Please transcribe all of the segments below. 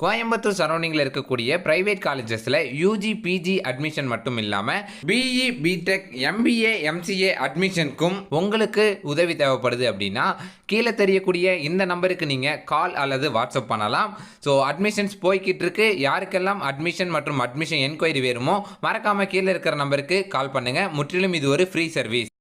கோயம்புத்தூர் சரௌண்டிங்கில் இருக்கக்கூடிய பிரைவேட் காலேஜஸில் யூஜி பிஜி அட்மிஷன் மட்டும் இல்லாமல் பிஇ பிடெக் எம்பிஏ எம்சிஏ அட்மிஷனுக்கும் உங்களுக்கு உதவி தேவைப்படுது அப்படின்னா கீழே தெரியக்கூடிய இந்த நம்பருக்கு நீங்கள் கால் அல்லது வாட்ஸ்அப் பண்ணலாம். ஸோ அட்மிஷன்ஸ் போய்கிட்டு இருக்கு. யாருக்கெல்லாம் அட்மிஷன் மற்றும் அட்மிஷன் என்கொயரி வேணுமோ மறக்காமல் கீழே இருக்கிற நம்பருக்கு கால் பண்ணுங்கள். முற்றிலும் இது ஒரு ஃப்ரீ சர்வீஸ்.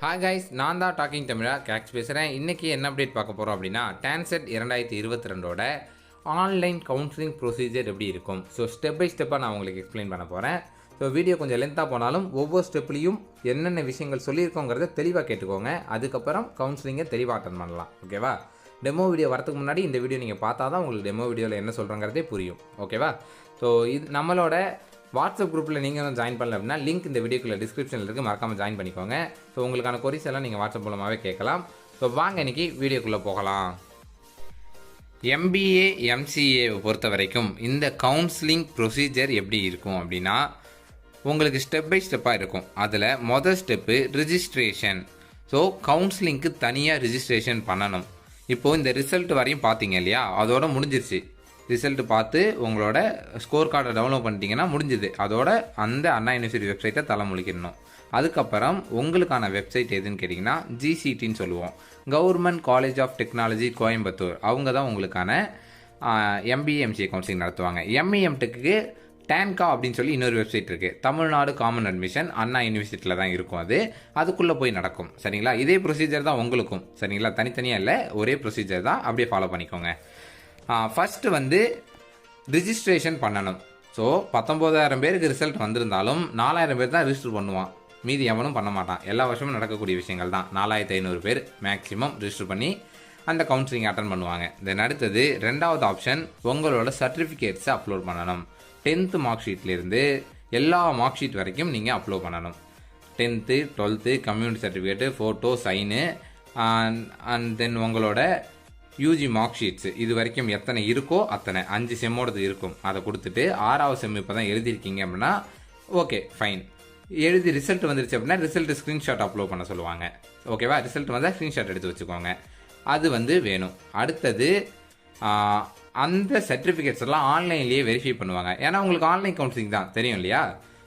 ஹாய் கைஸ், நான் தான் டாக்கிங் தமிழா கேக்ஸ் பேசுகிறேன். இன்றைக்கி என்ன அப்டேட் பார்க்க போகிறோம் அப்படின்னா Tancet 2022ஓட ஆன்லைன் கவுன்சிலிங் ப்ரொசீஜர் எப்படி இருக்கும். ஸோ ஸ்டெப் பை ஸ்டெப்பாக நான் உங்களுக்கு எக்ஸ்பிளைன் பண்ண போகிறேன். ஸோ வீடியோ கொஞ்சம் லென்த்தாக போனாலும் ஒவ்வொரு ஸ்டெப்லேயும் என்னென்ன விஷயங்கள் சொல்லியிருக்கோங்கிறத தெளிவாக கேட்டுக்கோங்க. அதுக்கப்புறம் கவுன்சிலிங்கை தெளிவாக அட்டன் பண்ணலாம். ஓகேவா? டெமோ வீடியோ வரதுக்கு முன்னாடி இந்த வீடியோ நீங்கள் பார்த்தா தான் உங்களுக்கு டெமோ வீடியோவில் என்ன சொல்கிறங்கிறதே புரியும். ஓகேவா? ஸோ இது நம்மளோட வாட்ஸ்அப் குரூப்பில் நீங்கள் ஜாயின் பண்ணல அப்படின்னா லிங்க் இந்த வீடியோக்குள்ள டிஸ்கிரிப்ஷனில் இருக்குது, மறக்காமல் ஜாயின் பண்ணிக்கோங்க. ஸோ உங்களுக்கான கொரிஸ் எல்லாம் நீங்கள் வாட்ஸ்அப் மூலமாகவே கேட்கலாம். ஸோ வாங்க இன்றைக்கி வீடியோக்குள்ளே போகலாம். எம்பிஏ எம்சிஏ பொறுத்த வரைக்கும் இந்த கவுன்சிலிங் ப்ரொசீஜர் எப்படி இருக்கும் அப்படின்னா உங்களுக்கு ஸ்டெப் பை ஸ்டெப்பாக இருக்கும். அதில் மொதல் ஸ்டெப்பு ரிஜிஸ்ட்ரேஷன். ஸோ கவுன்சிலிங்க்கு தனியாக ரிஜிஸ்ட்ரேஷன் பண்ணணும். இப்போது இந்த ரிசல்ட் வரையும் பார்த்தீங்க இல்லையா, அதோட முடிஞ்சிருச்சு. ரிசல்ட் பார்த்து உங்களோட ஸ்கோர் கார்டை டவுன்லோட் பண்ணிட்டீங்கன்னா முடிஞ்சுது. அதோட அந்த அண்ணா யூனிவர்சிட்டி வெப்சைட்டை தலைமுழிக்கணும். அதுக்கப்புறம் உங்களுக்கான வெப்சைட் எதுன்னு கேட்டிங்கன்னா ஜிசிடின்னு சொல்லுவோம், government college of technology Coimbatore. அவங்க தான் உங்களுக்கான எம்பிஏ எம்சிஏ கவுன்சிலிங் நடத்துவாங்க. எம்இஎம்டெக்கு டேன்கா அப்படின்னு சொல்லி இன்னொரு வெப்சைட் இருக்குது, தமிழ்நாடு காமன் அட்மிஷன் அண்ணா யூனிவர்சிட்டியில் தான் இருக்கும். அதுக்குள்ளே போய் நடக்கும். சரிங்களா? இதே ப்ரொசீஜர் தான் உங்களுக்கும். சரிங்களா? தனித்தனியாக இல்லை, ஒரே ப்ரொசீஜர் தான். அப்படியே ஃபாலோ பண்ணிக்கோங்க. ஃபஸ்ட்டு வந்து ரிஜிஸ்ட்ரேஷன் பண்ணணும். ஸோ 19,000 பேருக்கு ரிசல்ட் வந்திருந்தாலும் 4,000 பேர் தான் ரிஜிஸ்டர் பண்ணுவான். மீதி எவனும் பண்ண மாட்டான். எல்லா வருஷமும் நடக்கக்கூடிய விஷயங்கள் தான். 4,500 பேர் மேக்ஸிமம் ரிஜிஸ்டர் பண்ணி அந்த கவுன்சிலிங் அட்டன் பண்ணுவாங்க. தென் அடுத்தது ரெண்டாவது ஆப்ஷன், உங்களோட சர்டிஃபிகேட்ஸை அப்லோட் பண்ணணும். 10th மார்க் ஷீட்லேருந்து எல்லா மார்க் ஷீட் வரைக்கும் நீங்கள் அப்லோட் பண்ணணும். 10th 12th community certificate, photo, sign and then உங்களோட யூஜி மார்க் ஷீட்ஸு இது வரைக்கும் எத்தனை இருக்கோ அத்தனை 5 செம்மோடது இருக்கும். அதை கொடுத்துட்டு 6வது செம் இப்போ தான் எழுதியிருக்கீங்க அப்படின்னா ஓகே ஃபைன். எழுதி ரிசல்ட் வந்துருச்சு அப்படின்னா ரிசல்ட் ஸ்க்ரீன்ஷாட் அப்லோட் பண்ண சொல்லுவாங்க. ஓகேவா? ரிசல்ட் வந்தால் ஸ்க்ரீன்ஷாட் எடுத்து வச்சுக்கோங்க. அது வேணும். அடுத்தது அந்த சர்டிஃபிகேட்ஸ் எல்லாம் ஆன்லைன்லேயே வெரிஃபை பண்ணுவாங்க. ஏன்னா உங்களுக்கு ஆன்லைன் கவுன்சிலிங் தான் தெரியும் இல்லையா?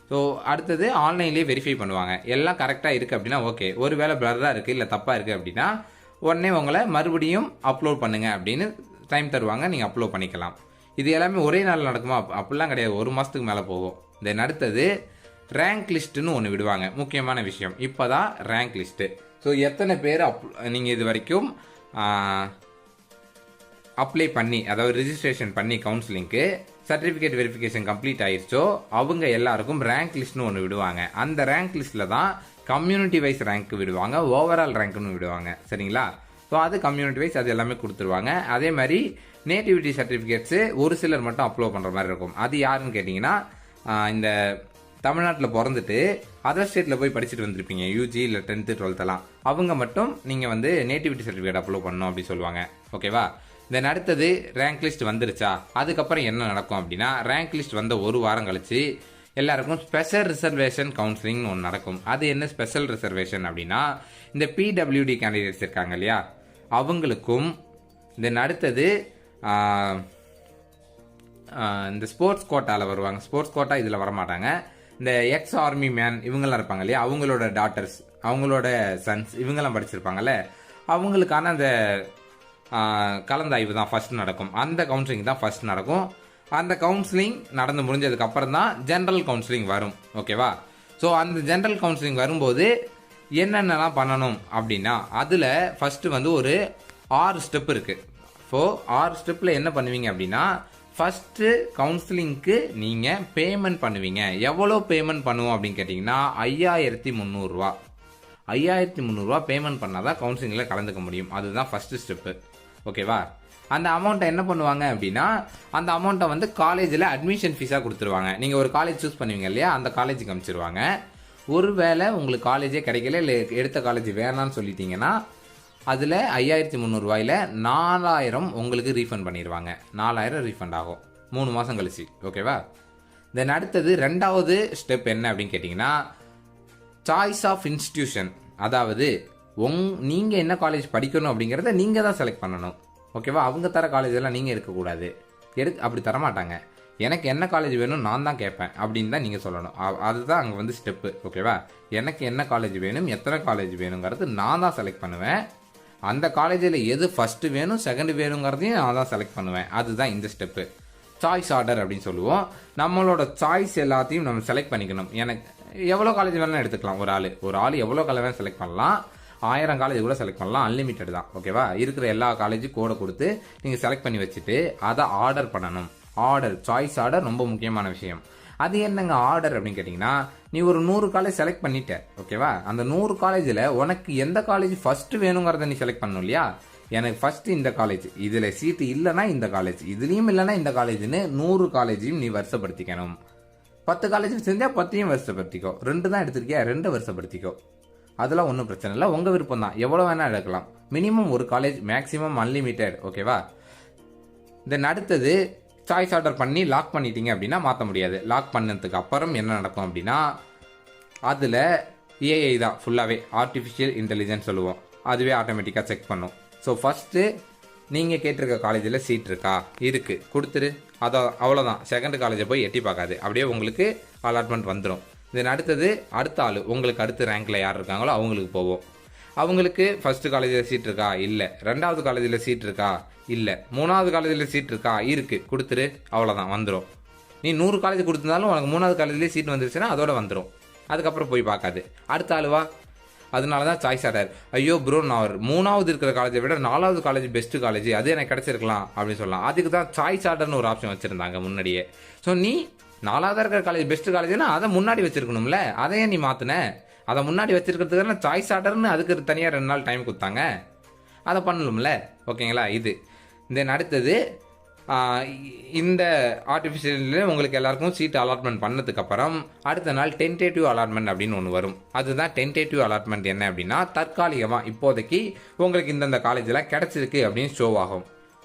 ஸோ அடுத்தது ஆன்லைன்லேயே வெரிஃபை பண்ணுவாங்க. எல்லாம் கரெக்டாக இருக்குது அப்படின்னா ஓகே. ஒரு வேளை பிளராக இருக்குது இல்லை தப்பாக இருக்குது அப்படின்னா உடனே உங்களை மறுபடியும் அப்லோட் பண்ணுங்கள் அப்படின்னு டைம் தருவாங்க. நீங்கள் அப்லோட் பண்ணிக்கலாம். இது எல்லாமே ஒரே நாள் நடக்குமா? அப்படிலாம் கிடையாது. 1 மாதத்துக்கு மேலே போகும். தென் அடுத்தது ரேங்க் லிஸ்ட்டுன்னு ஒன்று விடுவாங்க. முக்கியமான விஷயம், இப்போ தான் ரேங்க் லிஸ்ட்டு. ஸோ எத்தனை பேர் நீங்கள் இது வரைக்கும் அப்ளை பண்ணி, அதாவது ரிஜிஸ்ட்ரேஷன் பண்ணி கவுன்சிலிங்க்கு சர்டிஃபிகேட் வெரிஃபிகேஷன் கம்ப்ளீட் ஆயிடுச்சோ அவங்க எல்லாருக்கும் ரேங்க் லிஸ்ட்னு ஒன்று விடுவாங்க. அந்த ரேங்க் லிஸ்ட்டில் தான் கம்யூனிட்டி வைஸ் ரேங்க் விடுவாங்க, ஓவரால் ரேங்க்னு விடுவாங்க. சரிங்களா? ஸோ அது கம்யூனிட்டி வைஸ் அது எல்லாமே கொடுத்துருவாங்க. அதே மாதிரி நேட்டிவிட்டி சர்டிஃபிகேட்ஸு ஒரு சிலர் மட்டும் அப்லோட் பண்ணுற மாதிரி இருக்கும். அது யாருன்னு கேட்டிங்கன்னா இந்த தமிழ்நாட்டில் பிறந்துட்டு அதர் ஸ்டேட்டில் போய் படிச்சுட்டு வந்திருப்பீங்க, யூஜி இல்லை 10th 12th அவங்க மட்டும் நீங்கள் நேட்டிவிட்டி சர்டிஃபிகேட் அப்லோட் பண்ணணும் அப்படின்னு சொல்லுவாங்க. ஓகேவா? தென் அடுத்தது ரேங்க் லிஸ்ட் வந்துருச்சா, அதுக்கப்புறம் என்ன நடக்கும் அப்படின்னா ரேங்க் லிஸ்ட் வந்த 1 வாரம் கழிச்சு எல்லாருக்கும் ஸ்பெஷல் ரிசர்வேஷன் கவுன்சிலிங்னு ஒன்று நடக்கும். அது என்ன ஸ்பெஷல் ரிசர்வேஷன் அப்படின்னா இந்த பிடபிள்யூடி கேண்டிடேட்ஸ் இருக்காங்க இல்லையா, அவங்களுக்கும் தென் அடுத்தது இந்த ஸ்போர்ட்ஸ் கோட்டாவில் வருவாங்க. ஸ்போர்ட்ஸ் கோட்டா இதில் வரமாட்டாங்க. இந்த எக்ஸ் ஆர்மி மேன் இவங்கெல்லாம் இருப்பாங்க இல்லையா, அவங்களோட டாட்டர்ஸ், அவங்களோட சன்ஸ் இவங்கெல்லாம் படிச்சிருப்பாங்கல்ல, அவங்களுக்கான அந்த கலந்தாய்வு தான் ஃபர்ஸ்ட் நடக்கும். அந்த கவுன்சிலிங் தான் ஃபர்ஸ்ட் நடக்கும். அந்த கவுன்சிலிங் நடந்து முடிஞ்சதுக்கு அப்புறம் தான் ஜென்ரல் கவுன்சிலிங் வரும். ஓகேவா? ஸோ அந்த ஜென்ரல் கவுன்சிலிங் வரும்போது என்னென்னலாம் பண்ணணும் அப்படின்னா அதில் ஃபஸ்ட்டு ஒரு 6 ஸ்டெப் இருக்குது. ஸோ 6 ஸ்டெப்பில் என்ன பண்ணுவீங்க அப்படின்னா ஃபஸ்ட்டு கவுன்சிலிங்க்கு நீங்கள் பேமெண்ட் பண்ணுவீங்க. எவ்வளோ பேமெண்ட் பண்ணுவோம் அப்படின்னு கேட்டிங்கன்னா 5,300 ரூபா. 5,300 ரூபா பேமெண்ட் பண்ணால் தான் கவுன்சிலிங்கில் கலந்துக்க முடியும். அதுதான் ஃபஸ்ட்டு ஸ்டெப்பு. ஓகேவா? அந்த அமௌண்ட்டை என்ன பண்ணுவாங்க அப்படின்னா அந்த அமௌண்ட்டை காலேஜில் அட்மிஷன் ஃபீஸாக கொடுத்துருவாங்க. நீங்கள் ஒரு காலேஜ் சூஸ் பண்ணுவீங்க இல்லையா, அந்த காலேஜுக்கு அனுப்பிச்சிருவாங்க. ஒருவேளை உங்களுக்கு காலேஜே கிடைக்கல, இல்லை எடுத்த காலேஜ் வேணான்னு சொல்லிட்டீங்கன்னா அதில் 5300 4000 உங்களுக்கு ரீஃபண்ட் பண்ணிடுவாங்க. 4000 ரீஃபண்ட் ஆகும் 3 மாதம் கழிச்சு. ஓகேவா? தென் அடுத்தது ரெண்டாவது ஸ்டெப் என்ன அப்படின்னு கேட்டிங்கன்னா, சாய்ஸ் ஆஃப் இன்ஸ்டிடியூஷன். அதாவது நீங்கள் என்ன காலேஜ் படிக்கணும் அப்படிங்கிறத நீங்கள் தான் செலக்ட் பண்ணணும். ஓகேவா? அவங்க தர காலேஜெல்லாம் நீங்கள் எடுக்கக்கூடாது. அப்படி தரமாட்டாங்க. எனக்கு என்ன காலேஜ் வேணும் நான் தான் கேட்பேன் அப்படின்னு தான் நீங்கள் சொல்லணும். அதுதான் அங்கே வந்து ஸ்டெப்பு. ஓகேவா? எனக்கு என்ன காலேஜ் வேணும், எத்தனை காலேஜ் வேணுங்கிறது நான் தான் செலக்ட் பண்ணுவேன். அந்த காலேஜில் எது ஃபஸ்ட்டு வேணும் செகண்ட் வேணுங்கிறதையும் நான் தான் செலக்ட் பண்ணுவேன். அதுதான் இந்த ஸ்டெப்பு. சாய்ஸ் ஆர்டர் அப்படின்னு சொல்லுவோம். நம்மளோட சாய்ஸ் எல்லாத்தையும் நம்ம செலக்ட் பண்ணிக்கணும். எனக்கு எவ்வளோ காலேஜ் வேணாலும் எடுத்துக்கலாம். ஒரு ஆள் எவ்வளோ காலேஜ் வேணாலும் செலக்ட் பண்ணலாம். 1000 காலேஜ் கூட செலக்ட் பண்ணலாம். அன்லிமிட்டட் தான். ஓகேவா? இருக்கிற எல்லா காலேஜும் கோடை கொடுத்து நீங்கள் செலக்ட் பண்ணி வச்சுட்டு அதை ஆர்டர் பண்ணணும். ஆர்டர், சாய்ஸ் ஆர்டர் ரொம்ப முக்கியமான விஷயம். அது என்னங்க ஆர்டர் அப்படின்னு கேட்டிங்கன்னா, நீ ஒரு 100 காலேஜ் செலக்ட் பண்ணிட்ட. ஓகேவா? அந்த 100 காலேஜில் உனக்கு எந்த காலேஜ் ஃபஸ்ட்டு வேணுங்கிறத நீ செலக்ட் பண்ணணும் இல்லையா? எனக்கு ஃபஸ்ட்டு இந்த காலேஜ், இதில் சீட்டு இல்லைனா இந்த காலேஜ், இதுலேயும் இல்லைனா இந்த காலேஜ்னு 100 காலேஜையும் நீ வருஷப்படுத்திக்கணும். 10 காலேஜ் செஞ்சால் 10ஐயும் வருஷப்படுத்திக்கோ. 2 தான் எடுத்திருக்கியா, 2 வருஷப்படுத்திக்கோ. அதெல்லாம் ஒன்றும் பிரச்சனை இல்லை. உங்கள் விருப்பம் தான். எவ்வளோ வேணால் எடுக்கலாம். மினிமம் ஒரு காலேஜ், மேக்ஸிமம் அன்லிமிட்டெட். ஓகேவா? தென் அடுத்தது சாய்ஸ் ஆர்டர் பண்ணி லாக் பண்ணிட்டீங்க அப்படின்னா மாற்ற முடியாது. லாக் பண்ணதுக்கு அப்புறம் என்ன நடக்கும் அப்படின்னா, அதில் ஏஐ தான் ஃபுல்லாகவே, ஆர்டிஃபிஷியல் இன்டெலிஜென்ஸ் சொல்லுவோம். அதுவே ஆட்டோமேட்டிக்காக செக் பண்ணும். ஸோ ஃபஸ்ட்டு நீங்கள் கேட்டிருக்க காலேஜில் சீட் இருக்கா, இருக்குது, கொடுத்துரு. அவ்வளோதான். செகண்ட் காலேஜை போய் எட்டி பார்க்காது. அப்படியே உங்களுக்கு அலாட்மெண்ட் வந்துடும். தென் அடுத்தது அடுத்த ஆள், உங்களுக்கு அடுத்த ரேங்கில் யார் இருக்காங்களோ அவங்களுக்கு போவோம். அவங்களுக்கு ஃபஸ்ட்டு காலேஜில் சீட் இருக்கா, இல்லை. ரெண்டாவது காலேஜில் சீட் இருக்கா, இல்லை. மூணாவது காலேஜில் சீட் இருக்கா, இருக்குது, கொடுத்துரு. அவ்வளோதான், வந்துடும். நீ 100 காலேஜ் கொடுத்துருந்தாலும் உனக்கு 3வது காலேஜ்லேயே சீட் வந்துருச்சுன்னா அதோட வந்துடும். அதுக்கப்புறம் போய் பார்க்காது. அடுத்த ஆளுவா. அதனால தான் சாய்ஸ் ஆர்டர். ஐயோ ப்ரோ, நான் 3வது இருக்கிற காலேஜை விட 4வது காலேஜ் பெஸ்ட்டு காலேஜ், அது எனக்கு கிடச்சிருக்கலாம் அப்படின்னு சொல்லலாம். அதுக்கு தான் சாய்ஸ் ஆர்டர்னு ஒரு ஆப்ஷன் வச்சுருந்தாங்க முன்னாடியே. ஸோ நீ 4வது இருக்கிற காலேஜ் பெஸ்ட்டு காலேஜ்னா அதை முன்னாடி வச்சிருக்கணும்ல. அதையே நீ மாற்றின. அதை முன்னாடி வச்சிருக்கிறதுக்கு சாய்ஸ் ஆர்டர்னு அதுக்கு தனியாக 2 நாள் டைம் கொடுத்தாங்க. அதை பண்ணணும்ல. ஓகேங்களா? இது தென் அடுத்தது இந்த ஆர்டிஃபிஷியல் உங்களுக்கு எல்லாருக்கும் சீட் அலாட்மெண்ட் பண்ணதுக்கப்புறம் அடுத்த நாள் டென்டேட்டிவ் அலாட்மெண்ட் அப்படின்னு ஒன்று வரும். அதுதான் டென்டேட்டிவ் அலாட்மெண்ட். என்ன அப்படின்னா, தற்காலிகமாக இப்போதைக்கு உங்களுக்கு இந்தந்த காலேஜில் கிடச்சிருக்கு அப்படின்னு ஷோ ஆகும்.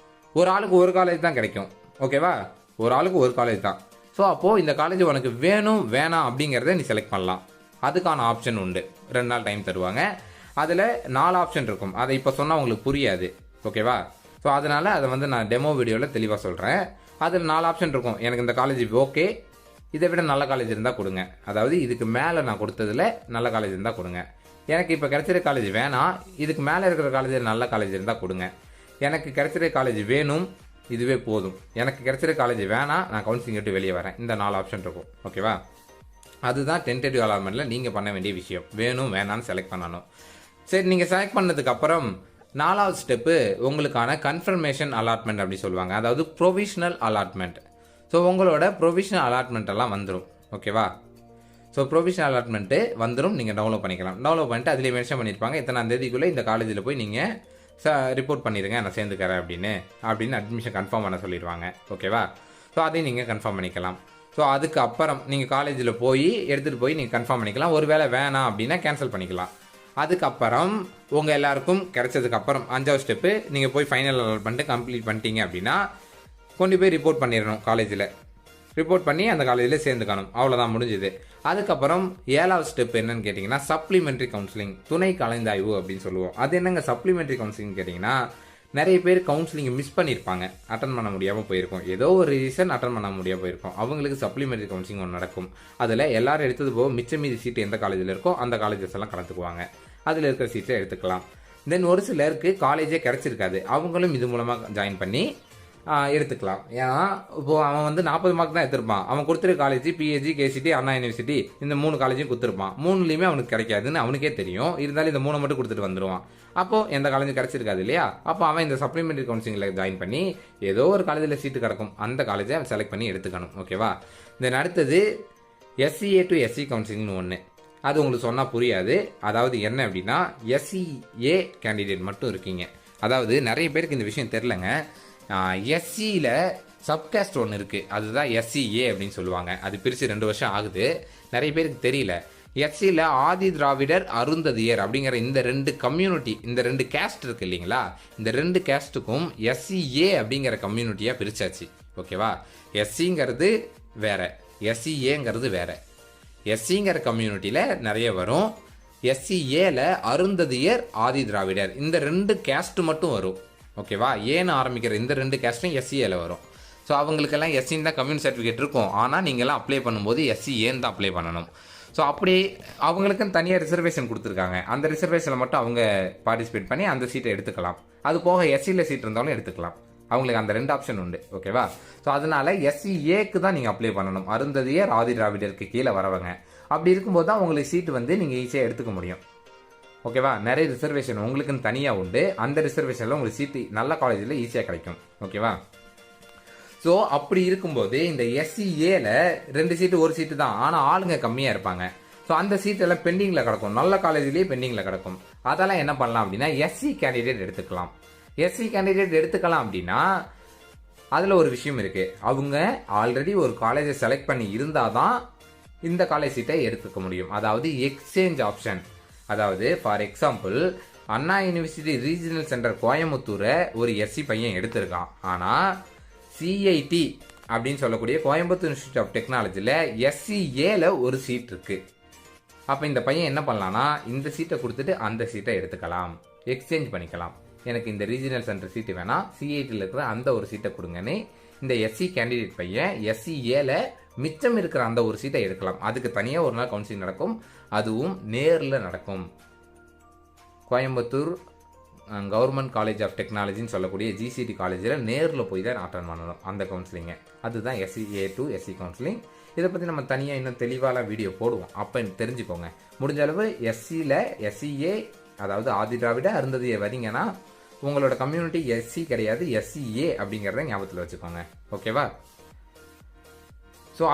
ஒரு ஆளுக்கு ஒரு காலேஜ் தான் கிடைக்கும். ஓகேவா? ஒரு ஆளுக்கு ஒரு காலேஜ் தான். ஸோ அப்போது இந்த காலேஜ் உனக்கு வேணும் வேணாம் அப்படிங்கிறத நீ செலக்ட் பண்ணலாம். அதுக்கான ஆப்ஷன் உண்டு. 2 நாள் டைம் தருவாங்க. அதில் 4 ஆப்ஷன் இருக்கும். அதை இப்போ சொன்னால் உங்களுக்கு புரியாது. ஓகேவா? ஸோ அதனால் அதை வந்து நான் டெமோ வீடியோவில் தெளிவாக சொல்கிறேன். அதில் 4 ஆப்ஷன் இருக்கும். எனக்கு இந்த காலேஜ் ஓகே, இதை விட நல்ல காலேஜ் இருந்தால் கொடுங்க. அதாவது இதுக்கு மேலே நான் கொடுத்ததில் நல்ல காலேஜ் இருந்தால் கொடுங்க. எனக்கு இப்போ கிடைச்சிருக்க காலேஜ் வேணாம், இதுக்கு மேலே இருக்கிற காலேஜில் நல்ல காலேஜ் இருந்தால் கொடுங்க. எனக்கு கிடைச்சிருக்க காலேஜ் வேணும், இதுவே போதும். எனக்கு கிடைச்சிருக்க காலேஜ் வேணாம், நான் கவுன்சிலிங் விட்டு வெளியே வரேன். இந்த 4 ஆப்ஷன் இருக்கும். ஓகேவா? அதுதான் டென்டேட்டிவ் அலாட்மெண்ட்டில் நீங்கள் பண்ண வேண்டிய விஷயம். வேணும் வேணான்னு செலக்ட் பண்ணணும். சரி, நீங்கள் செலக்ட் பண்ணதுக்கப்புறம் 4வது ஸ்டெப்பு உங்களுக்கான கன்ஃபர்மேஷன் அலாட்மெண்ட் அப்படி சொல்லுவாங்க. அதாவது ப்ரொவிஷனல் அலாட்மெண்ட். ஸோ உங்களோட ப்ரொவிஷனல் அலாட்மெண்ட் எல்லாம் வந்துடும். ஓகேவா? ஸோ ப்ரொவிஷனல் அலாட்மெண்ட்டு வந்துடும். நீங்கள் டவுன்லோட் பண்ணிக்கலாம். டவுன்லோட் பண்ணிட்டு அதிலே மென்ஷன் பண்ணியிருப்பாங்க, இத்தனாம் தேதிக்குள்ளே இந்த காலேஜில் போய் நீங்கள் ரிப்போர்ட் பண்ணிடுங்க, நான் சேர்ந்துக்கிறேன் அப்படின்னு அட்மிஷன் கன்ஃபார்ம் பண்ண சொல்லிடுவாங்க. ஓகேவா? ஸோ அதையும் நீங்கள் கன்ஃபார்ம் பண்ணிக்கலாம். ஸோ அதுக்கப்புறம் நீங்கள் காலேஜில் போய் எடுத்துகிட்டு போய் நீங்கள் கன்ஃபார்ம் பண்ணிக்கலாம். ஒரு வேளை வேணாம் அப்படின்னா கேன்சல் பண்ணிக்கலாம். அதுக்கப்புறம் உங்கள் எல்லாருக்கும் கிடைச்சதுக்கப்புறம் 5வது ஸ்டெப்பு, நீங்கள் போய் ஃபைனல் பண்ணிட்டு கம்ப்ளீட் பண்ணிட்டீங்க அப்படின்னா கொண்டு போய் ரிப்போர்ட் பண்ணிடணும். காலேஜில் ரிப்போர்ட் பண்ணி அந்த காலேஜில் சேர்ந்துக்கணும். அவ்வளோதான், முடிஞ்சுது. அதுக்கப்புறம் 7வது ஸ்டெப் என்னன்னு கேட்டிங்கன்னா, சப்ளிமெண்ட்ரி கவுன்சிலிங், துணை கலந்தாய்வு அப்படின்னு சொல்லுவோம். அது என்னங்க சப்ளிமெண்ட்ரி கவுன்சிலிங் கேட்டிங்கன்னா, நிறைய பேர் கவுன்சிலிங் மிஸ் பண்ணியிருப்பாங்க, அட்டன் பண்ண முடியாமல் போயிருக்கும். ஏதோ ஒரு ரீசன் அட்டன் பண்ண முடியாமல் போயிருக்கும். அவங்களுக்கு சப்ளிமெண்ட்ரி கவுன்சிலிங் ஒன்று நடக்கும். அதில் எல்லாரும் எடுத்தது போக மிச்ச மீதி சீட்டு எந்த காலேஜில் இருக்கோ அந்த காலேஜஸ் எல்லாம் கலந்துக்குவாங்க. அதில் இருக்கிற சீட்டை எடுத்துக்கலாம். தென் ஒரு சிலருக்கு காலேஜே கிடச்சிருக்காது, அவங்களும் இது மூலமாக ஜாயின் பண்ணி எடுத்துக்கலாம். ஏன்னா இப்போது அவன் வந்து 40 மார்க் தான் எடுத்திருப்பான். அவன் கொடுத்துருக்க காலேஜ் பிஹெச்டி, கேசிடி, அண்ணா யூனிவர்சிட்டி, இந்த 3 காலேஜும் கொடுத்துருப்பான். 3லையுமே அவனுக்கு கிடைக்காதுன்னு அவனுக்கே தெரியும். இருந்தாலும் இந்த 3 மட்டும் கொடுத்துட்டு வந்துடுவான். அப்போது எந்த காலேஜும் கிடச்சிருக்காது இல்லையா? அப்போ அவன் இந்த சப்ளிமெண்ட்ரி கவுன்சிலிங்கில் ஜாயின் பண்ணி ஏதோ ஒரு காலேஜில் சீட்டு கிடக்கும், அந்த காலேஜை அவன் செலக்ட் பண்ணி எடுத்துக்கணும். ஓகேவா? தென் அடுத்தது SCA to SC கவுன்சிலிங்னு ஒன்று. அது உங்களுக்கு சொன்னால் புரியாது. அதாவது என்ன அப்படின்னா, SCA கேண்டிடேட் மட்டும் இருக்கீங்க. அதாவது நிறைய பேருக்கு இந்த விஷயம் தெரிலங்க. SCயில் சப்காஸ்ட் ஒன்று இருக்குது, அதுதான் SCA அப்படின்னு சொல்லுவாங்க. அது பிரித்து 2 வருஷம் ஆகுது. நிறைய பேருக்கு தெரியல. எஸ்சியில் ஆதி திராவிடர் அருந்ததியர் அப்படிங்கிற இந்த 2 கம்யூனிட்டி, இந்த 2 கேஸ்ட் இருக்குது இல்லைங்களா, இந்த 2 கேஸ்ட்டுக்கும் எஸ்சிஏ அப்படிங்கிற கம்யூனிட்டியாக பிரித்தாச்சு. ஓகேவா? எஸ்சிங்கிறது வேற, எஸ்சிஏங்கிறது வேற. எஸ்சிங்கிற கம்யூனிட்டியில் நிறைய வரும். எஸ்சிஏல அருந்ததியர் ஆதி திராவிடர் இந்த 2 கேஸ்ட் மட்டும் வரும். ஓகேவா? ஏன்னு ஆரம்பிக்கிற இந்த 2 கேஸ்ட்டும் எஸ்சிஏல வரும். ஸோ அவங்களுக்கெல்லாம் எஸ்சின்னு தான் கம்யூனிட்டி சர்டிஃபிகேட் இருக்கும். ஆனால் நீங்கள்லாம் அப்ளை பண்ணும்போது எஸ்சிஏன்னு தான் அப்ளை பண்ணணும். ஸோ அப்படி அவங்களுக்குன்னு தனியாக ரிசர்வேஷன் கொடுத்துருக்காங்க. அந்த ரிசர்வேஷனில் மட்டும் அவங்க பார்ட்டிசிபேட் பண்ணி அந்த சீட்டை எடுத்துக்கலாம். அது போக எஸ்சியில் சீட் இருந்தாலும் எடுத்துக்கலாம். அவங்களுக்கு அந்த 2 ஆப்ஷன் உண்டு. ஓகேவா? ஸோ அதனால எஸ்சிஏக்கு தான் நீங்கள் அப்ளை பண்ணணும். அருந்ததியர் ஆதி திராவிடருக்கு கீழே வரவங்க. அப்படி இருக்கும்போது தான் உங்களுக்கு சீட்டு வந்து நீங்கள் ஈஸியாக எடுத்துக்க முடியும். ஓகேவா? நிறைய ரிசர்வேஷன் உங்களுக்குன்னு தனியாக உண்டு. அந்த ரிசர்வேஷனில் உங்களுக்கு சீட்டு நல்ல காலேஜில் ஈஸியாக கிடைக்கும். ஓகேவா? ஸோ அப்படி இருக்கும்போது இந்த எஸ்சிஏல 2 சீட்டு 1 சீட்டு தான், ஆனால் ஆளுங்க கம்மியாக இருப்பாங்க. ஸோ அந்த சீட்டெல்லாம் பெண்டிங்கில் கிடக்கும். நல்ல காலேஜ்லேயே பெண்டிங்கில் கிடக்கும். அதெல்லாம் என்ன பண்ணலாம் அப்படின்னா எஸ்சி கேண்டிடேட் எடுத்துக்கலாம். எஸ்சி கேண்டிடேட் எடுத்துக்கலாம் அப்படின்னா அதில் ஒரு விஷயம் இருக்குது. அவங்க ஆல்ரெடி ஒரு காலேஜை செலக்ட் பண்ணி இருந்தால் தான் இந்த காலேஜ் சீட்டை எடுத்துக்க முடியும். அதாவது எக்ஸ்சேஞ்ச் ஆப்ஷன். அதாவது for example Anna university regional centre கோயம்புத்தூரை ஒரு எஸ்சி பையன் எடுத்திருக்கான். ஆனால் சிஐடி அப்படின்னு சொல்லக்கூடிய கோயம்புத்தூர் இன்ஸ்டியூட் ஆஃப் டெக்னாலஜியில் எஸ்சிஏல ஒரு சீட் இருக்குது. அப்போ இந்த பையன் என்ன பண்ணலான்னா இந்த சீட்டை கொடுத்துட்டு அந்த சீட்டை எடுத்துக்கலாம், எக்ஸ்சேஞ்ச் பண்ணிக்கலாம். எனக்கு இந்த ரீஜனல் சென்டர் சீட்டு வேணாம், சிஐடியில் இருக்கிற அந்த ஒரு சீட்டை கொடுங்கன்னு இந்த எஸ்சி கேண்டிடேட் பையன் எஸ்சிஏல மிச்சம் இருக்கிற அந்த ஒரு சீட்டை எடுக்கலாம். அதுக்கு தனியாக ஒரு நாள் கவுன்சிலிங் நடக்கும். அதுவும் நேரில் நடக்கும். கோயம்புத்தூர் கவர்மெண்ட் காலேஜ் ஆஃப் டெக்னாலஜின்னு சொல்லக்கூடிய ஜிசிடி காலேஜில் நேரில் போய் தான் அட்டன் பண்ணணும் அந்த கவுன்சிலிங்கை. அதுதான் எஸ்சிஏ டு எஸ்சி கவுன்சிலிங். இதை பற்றி நம்ம தனியாக இன்னும் தெளிவான வீடியோ போடுவோம். அப்போ தெரிஞ்சுக்கோங்க. முடிஞ்ச அளவு எஸ்சியில் எஸ்சிஏ அதாவது ஆதி திராவிட அருந்ததியை வரீங்கன்னா உங்களோட கம்யூனிட்டி எஸ்சி கிடையாது, எஸ்சிஏ அப்படிங்கிறத ஞாபகத்தில் வச்சுக்கோங்க. ஓகேவா? ஸோ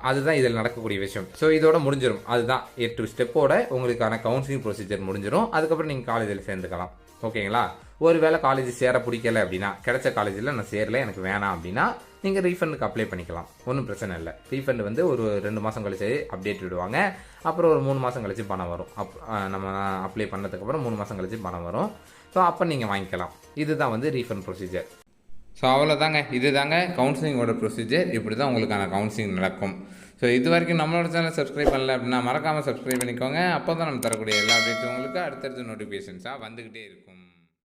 அதுதான் இதில் நடக்கக்கூடிய விஷயம். ஸோ இதோட முடிஞ்சிடும். அதுதான் 8 ஸ்டெப்போட உங்களுக்கான கவுன்சிலிங் ப்ரொசீஜர் முடிஞ்சிடும். அதுக்கப்புறம் நீங்கள் காலேஜில் சேர்ந்துக்கலாம். ஓகேங்களா? ஒருவேளை காலேஜ் சேர பிடிக்கல அப்படின்னா, கிடைச்ச காலேஜில் நான் சேரல எனக்கு வேணாம் அப்படின்னா நீங்கள் ரீஃபண்டுக்கு அப்ளை பண்ணிக்கலாம். ஒன்றும் பிரச்சனை இல்லை. ரீஃபண்ட் வந்து ஒரு 2 மாதம் கழிச்சு அப்டேட் விடுவாங்க. அப்புறம் ஒரு 3 மாதம் கழிச்சு பணம் வரும். நம்ம அப்ளை பண்ணதுக்கப்புறம் 3 மாதம் கழிச்சு பணம் வரும். ஸோ அப்போ நீங்கள் வாங்கிக்கலாம். இதுதான் வந்து ரீஃபண்ட் ப்ரொசீஜர். ஸோ அவ்வளோதாங்க. இதுதாங்க கவுன்சிலிங்கோட ப்ரொசீஜர். இப்படி தான் உங்களுக்கான கவுன்சிலிங் நடக்கும். ஸோ இது வரைக்கும் நம்மளோட சேனல் சப்ஸ்கிரைப் பண்ணல அப்படின்னா மறக்காமல் சப்ஸ்கிரைப் பண்ணிக்கோங்க. அப்போ தான் நம்ம தரக்கூடிய எல்லா அப்டேட்ஸும் உங்களுக்கு அடுத்தடுத்த நோட்டிஃபிகேஷன்ஸாக வந்துக்கிட்டே இருக்கும்.